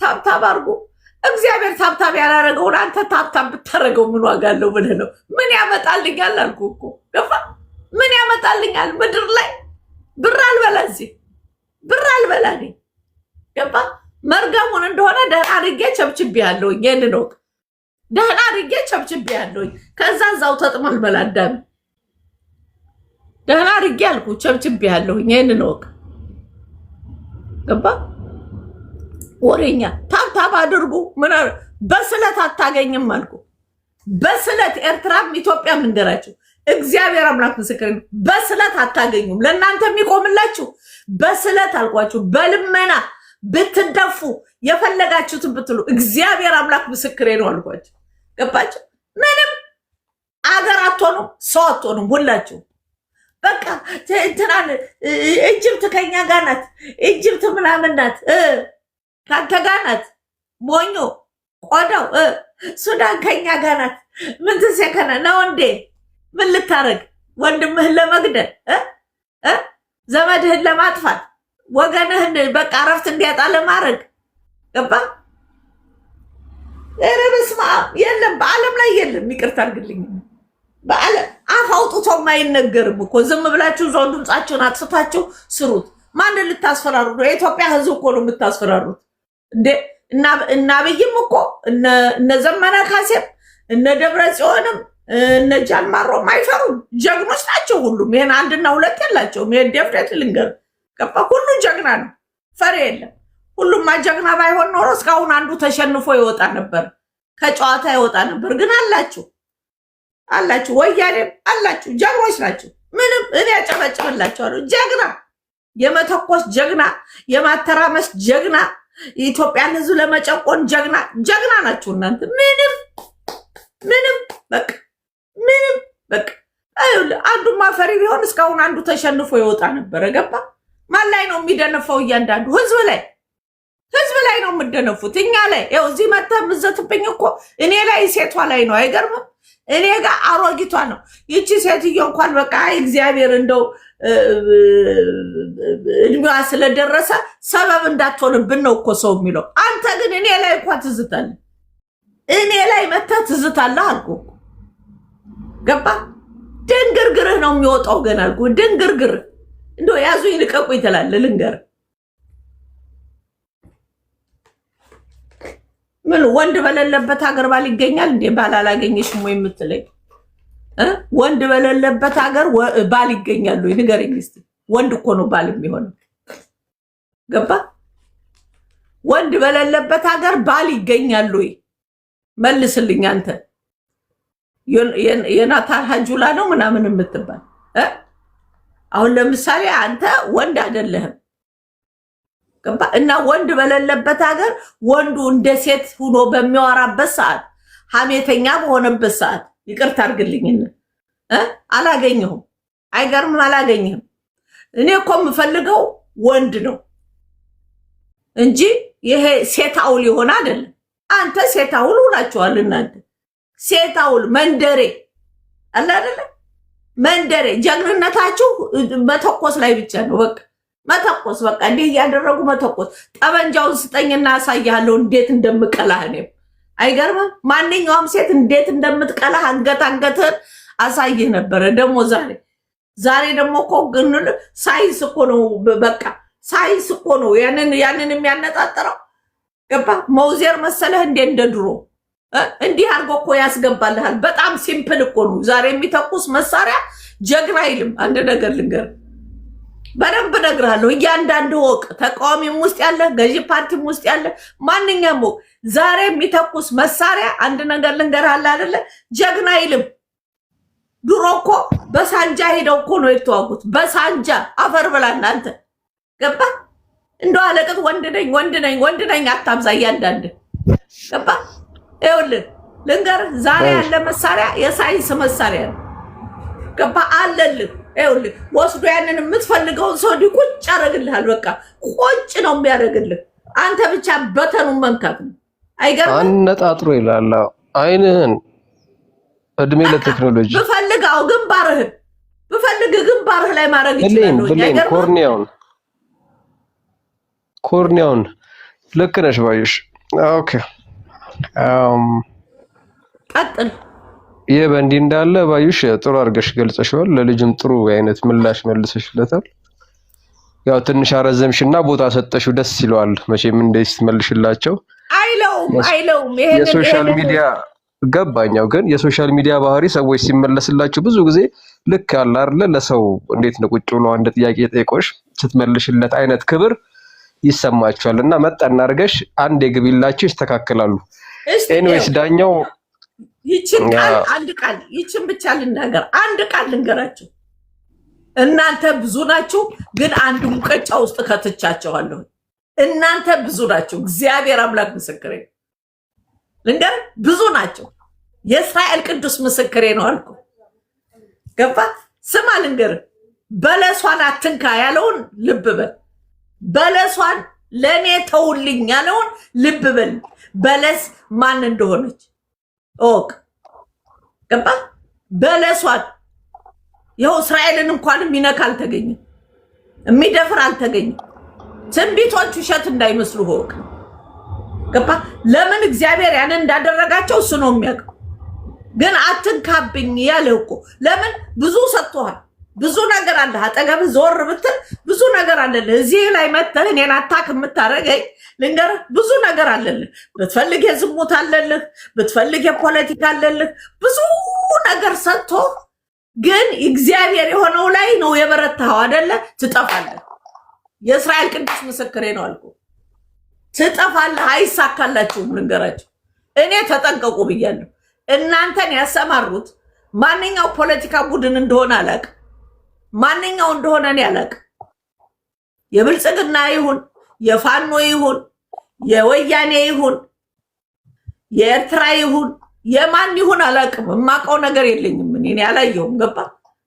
ታብታብ አድርጉ እግዚአብሔር ታብታብ ያላረገውን አንተ ታብታብ ብታረገው ምን ዋጋ አለው ብለህ ነው ምን ያመጣልኛል አልኩ እኮ ገባ ምን ያመጣልኛል ምድር ላይ ብር አልበላ እዚህ ብር አልበላ ነኝ ገባ መርገሙን እንደሆነ ደህና አድርጌ ቸብችቤያለሁ ይሄንን ነው ደህና አድርጌ ቸብችቤያለሁ ከዛ እዛው ተጥመልመል አዳም ደህና አድርጌ አልኩ ቸብችቤያለሁ ይሄንን ነው ገባ ወሬኛ ታብታብ አድርጉ ምን በስለት አታገኝም አልኩ በስለት ኤርትራም ኢትዮጵያም እንገራችሁ እግዚአብሔር አምላክ ምስክር በስለት አታገኙም ለእናንተ የሚቆምላችሁ በስለት አልኳችሁ በልመና ብትደፉ የፈለጋችሁትን ብትሉ እግዚአብሔር አምላክ ምስክሬ ነው አልኳችሁ ገባችሁ ምንም አገር አትሆኑም ሰው አትሆኑም ሁላችሁ በቃ እንትናን ኢጅፕት ከኛ ጋር ናት ኢጅፕት ምናምን ናት ካንተ ጋር ናት ሞኞ ቆዳው ሱዳን ከኛ ጋር ናት ምን ተሰከነ ነው እንዴ ምን ልታረግ ወንድምህን ለመግደል ዘመድህን ለማጥፋት ወገንህን በቃ ረፍት እንዲያጣ ለማድረግ ገባ በስመ አብ የለም በዓለም ላይ የለም ይቅርታ አድርግልኝ በዓለም አፍ አውጥቶ የማይነገርም እኮ ዝም ብላችሁ ዘው ድምጻችሁን አጥፍታችሁ ስሩት ማንን ልታስፈራሩ ነው የኢትዮጵያ ህዝብ እኮ ነው የምታስፈራሩት እንዴ እና አብይም እኮ እነ ዘመነ ካሴም እነ ደብረ ጽዮንም እነ ጃልማሮም አይፈሩም ጀግኖች ናቸው ሁሉም ይሄን አንድና ሁለት ያላቸውም ይሄን ደፍረት ልንገር ገባ ሁሉ ጀግና ነው ፈሪ የለም ሁሉም ጀግና ባይሆን ኖሮ እስካሁን አንዱ ተሸንፎ ይወጣ ነበር ከጨዋታ ይወጣ ነበር ግን አላችሁ ወያኔም አላችሁ ጀግኖች ናቸው ምንም እኔ አጨበጭብላችኋለሁ ጀግና የመተኮስ ጀግና የማተራመስ ጀግና ኢትዮጵያን ህዝብ ለመጨቆን ጀግና ናችሁ እናንተ ምንም በቃ አንዱ ማፈሪ ቢሆን እስካሁን አንዱ ተሸንፎ ይወጣ ነበር ገባ ማን ላይ ነው የሚደነፈው እያንዳንዱ ህዝብ ላይ ነው የምደነፉት እኛ ላይ ያው እዚህ መጣ ምዘትብኝ እኮ እኔ ላይ ሴቷ ላይ ነው አይገርምም እኔ ጋር አሮጊቷ ነው ይቺ ሴትዮ እንኳን በቃ እግዚአብሔር እንደው እድሜዋ ስለደረሰ ሰበብ እንዳትሆንብን ነው እኮ ሰው የሚለው አንተ ግን እኔ ላይ እንኳን ትዝታለህ እኔ ላይ መጣ ትዝታለህ አልኩ ገባ ድንግርግርህ ነው የሚወጣው ገና አልኩ ድንግርግር እንደው ያዙኝ ልቀቁኝ ትላለህ ልንገር ምን ወንድ በሌለበት ሀገር ባል ይገኛል እንዴ ባል አላገኘሽም ወይ የምትለኝ ወንድ በሌለበት ሀገር ባል ይገኛል ወይ ንገረኝ እስቲ ወንድ እኮ ነው ባል የሚሆነው ገባ ወንድ በሌለበት ሀገር ባል ይገኛል ወይ መልስልኝ አንተ የናታን ሀጁላ ነው ምናምን የምትባል አሁን ለምሳሌ አንተ ወንድ አይደለህም ገባ እና ወንድ በሌለበት ሀገር ወንዱ እንደ ሴት ሆኖ በሚያወራበት ሰዓት ሐሜተኛ በሆነበት ሰዓት ይቅርታ አድርግልኝና አላገኘሁም አይገርምም አላገኘህም እኔ እኮ የምፈልገው ወንድ ነው እንጂ ይሄ ሴታውል ይሆን አይደለም አንተ ሴታውል ሆናችኋል እናንተ ሴታውል መንደሬ አለ አይደለ መንደሬ ጀግንነታችሁ መተኮስ ላይ ብቻ ነው በቃ መተኮስ በቃ እንዴ ያደረጉ መተኮስ ጠበንጃውን ስጠኝና አሳያለሁ እንዴት እንደምቀላህ ነው አይገርምም ማንኛውም ሴት እንዴት እንደምትቀላህ አንገትህን አሳይህ ነበር ደሞ ዛሬ ደሞ እኮ ግን ሳይንስ እኮ ነው በቃ ሳይንስ እኮ ነው ያንን የሚያነጣጥረው ገባ መውዜር መሰለህ እንዴ እንደድሮ እንዲህ አርጎ እኮ ያስገባልሃል በጣም ሲምፕል እኮ ነው ዛሬ የሚተኩስ መሳሪያ ጀግና አይልም አንድ ነገር ልንገር በደንብ ነግራለሁ እያንዳንዱ ወቅ ተቃዋሚም ውስጥ ያለ ገዢ ፓርቲም ውስጥ ያለ ማንኛውም ዛሬ የሚተኩስ መሳሪያ አንድ ነገር ልንገርሃል አይደለ ጀግና አይልም ድሮ እኮ በሳንጃ ሄደው እኮ ነው የተዋጉት በሳንጃ አፈር ብላና አንተ ገባ እንደው አለቀት ወንድ ነኝ አታብዛ እያንዳንድ ገባ ይኸውልህ ልንገርህ ዛሬ ያለ መሳሪያ የሳይንስ መሳሪያ ነው ገባ አለልህ ይኸውልህ ወስዶ ያንን የምትፈልገውን ሰው ቁጭ ያደርግልሃል በቃ ቁጭ ነው የሚያደርግልህ አንተ ብቻ በተኑን መንካት ነው አይገርም አነጣጥሮ ይላል አይንህን እድሜ ለቴክኖሎጂ በፈልጋው ግንባርህ ላይ ማድረግ ይችላል ኮርኒያውን ልክ ነሽ ባዩሽ። ኦኬ ቀጥል። ይሄ በእንዲህ እንዳለ ባዩሽ ጥሩ አድርገሽ ገልጸሽዋል። ለልጅም ጥሩ አይነት ምላሽ መልሰሽለታል። ያው ትንሽ አረዘምሽና ቦታ ሰጠሽው፣ ደስ ይለዋል መቼም እንደዚህ ትመልሽላቸው። አይለውም የሶሻል ሚዲያ ገባኛው። ግን የሶሻል ሚዲያ ባህሪ ሰዎች ሲመለስላቸው ብዙ ጊዜ ልክ አለ አይደለ፣ ለሰው እንዴት ነው ቁጭ ብሎ አንድ ጥያቄ ጠይቆሽ ስትመልሽለት አይነት ክብር ይሰማቸዋል። እና መጣና አድርገሽ አንድ የግቢላችሁ ይስተካከላሉ። ኤኒዌይስ ዳኛው ይችን ቃል አንድ ቃል ይችን ብቻ ልናገር፣ አንድ ቃል ልንገራችሁ። እናንተ ብዙ ናችሁ፣ ግን አንድ ሙቀጫ ውስጥ ከተቻቸዋለሁ። እናንተ ብዙ ናችሁ፣ እግዚአብሔር አምላክ ምስክሬ ልንገር፣ ብዙ ናቸው። የእስራኤል ቅዱስ ምስክሬ ነው አልኩ። ገባ? ስማ ልንገር፣ በለሷን አትንካ ያለውን ልብ በል። በለሷን ለእኔ ተውልኝ ያለውን ልብ በል። በለስ ማን እንደሆነች ኦቅ። ገባ? በለሷን ይኸው እስራኤልን እንኳን የሚነካ አልተገኘም፣ የሚደፍር አልተገኘም። ትንቢቶች ውሸት እንዳይመስሉ ሆቅ። ገባ? ለምን እግዚአብሔር ያንን እንዳደረጋቸው እሱ ነው የሚያውቀው። ግን አትንካብኝ ያለው እኮ ለምን? ብዙ ሰጥቷል። ብዙ ነገር አለ። አጠገብ ዞር ብትል ብዙ ነገር አለልህ። እዚህ ላይ መተህ እኔን አታክ የምታረገኝ ልንገርህ፣ ብዙ ነገር አለልህ። ብትፈልግ የዝሙት አለልህ፣ ብትፈልግ የፖለቲካ አለልህ። ብዙ ነገር ሰጥቶ ግን እግዚአብሔር የሆነው ላይ ነው የበረታው አይደለ? ትጠፋለህ። የእስራኤል ቅዱስ ምስክሬ ነው አልኩ። ትጠፋለህ፣ አይሳካላችሁም። ልንገራችሁ፣ እኔ ተጠንቀቁ ብያለሁ። እናንተን ያሰማሩት ማንኛው ፖለቲካ ቡድን እንደሆነ አላውቅም። ማንኛው እንደሆነ እኔ አላውቅም። የብልጽግና ይሁን የፋኖ ይሁን የወያኔ ይሁን የኤርትራ ይሁን የማን ይሁን አላውቅም። የማውቀው ነገር የለኝም። እኔ ያላየሁም። ገባ?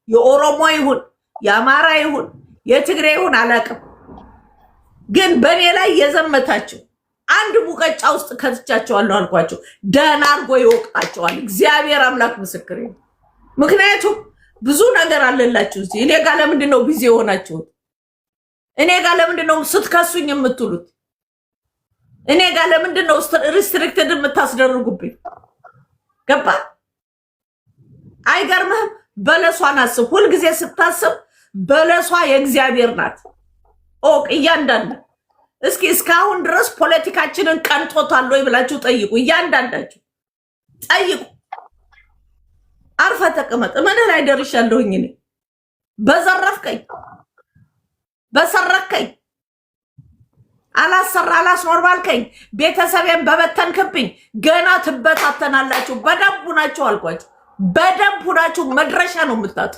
የኦሮሞ ይሁን የአማራ ይሁን የትግሬ ይሁን አላውቅም። ግን በእኔ ላይ የዘመታቸው አንድ ሙቀጫ ውስጥ ከትቻቸዋለሁ አልኳቸው። ደህና አድርጎ ይወቃቸዋል። እግዚአብሔር አምላክ ምስክሬ ነው። ምክንያቱም ብዙ ነገር አለላችሁ እዚህ። እኔ ጋር ለምንድን ነው ቢዚ የሆናችሁት? እኔ ጋር ለምንድን ነው ስትከሱኝ የምትሉት? እኔ ጋር ለምንድን ነው ሪስትሪክትድ የምታስደርጉብኝ? ገባ? አይገርምህም? በለሷን አስብ። ሁልጊዜ ስታስብ በለሷ የእግዚአብሔር ናት። ኦቅ እያንዳንዱ እስኪ እስካሁን ድረስ ፖለቲካችንን ቀንቶታል ወይ ብላችሁ ጠይቁ። እያንዳንዳችሁ ጠይቁ። አርፈ ተቀመጥ። ምን ላይ ደርሻለሁኝ እኔ? በዘረፍከኝ፣ በሰረከኝ፣ አላስኖር ባልከኝ፣ ቤተሰቤን በበተንክብኝ ገና ትበታተናላችሁ። በደንብ ናችሁ አልኳችሁ። በደንብ ናችሁ። መድረሻ ነው የምታጡ።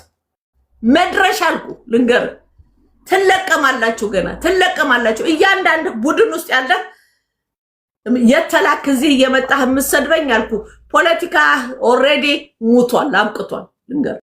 መድረሻ አልኩ ልንገር። ትለቀማላችሁ፣ ገና ትለቀማላችሁ። እያንዳንድ ቡድን ውስጥ ያለ የተላክ እዚህ እየመጣህ የምትሰድበኝ አልኩ። ፖለቲካ ኦልሬዲ ሙቷል፣ አብቅቷል ልንገር።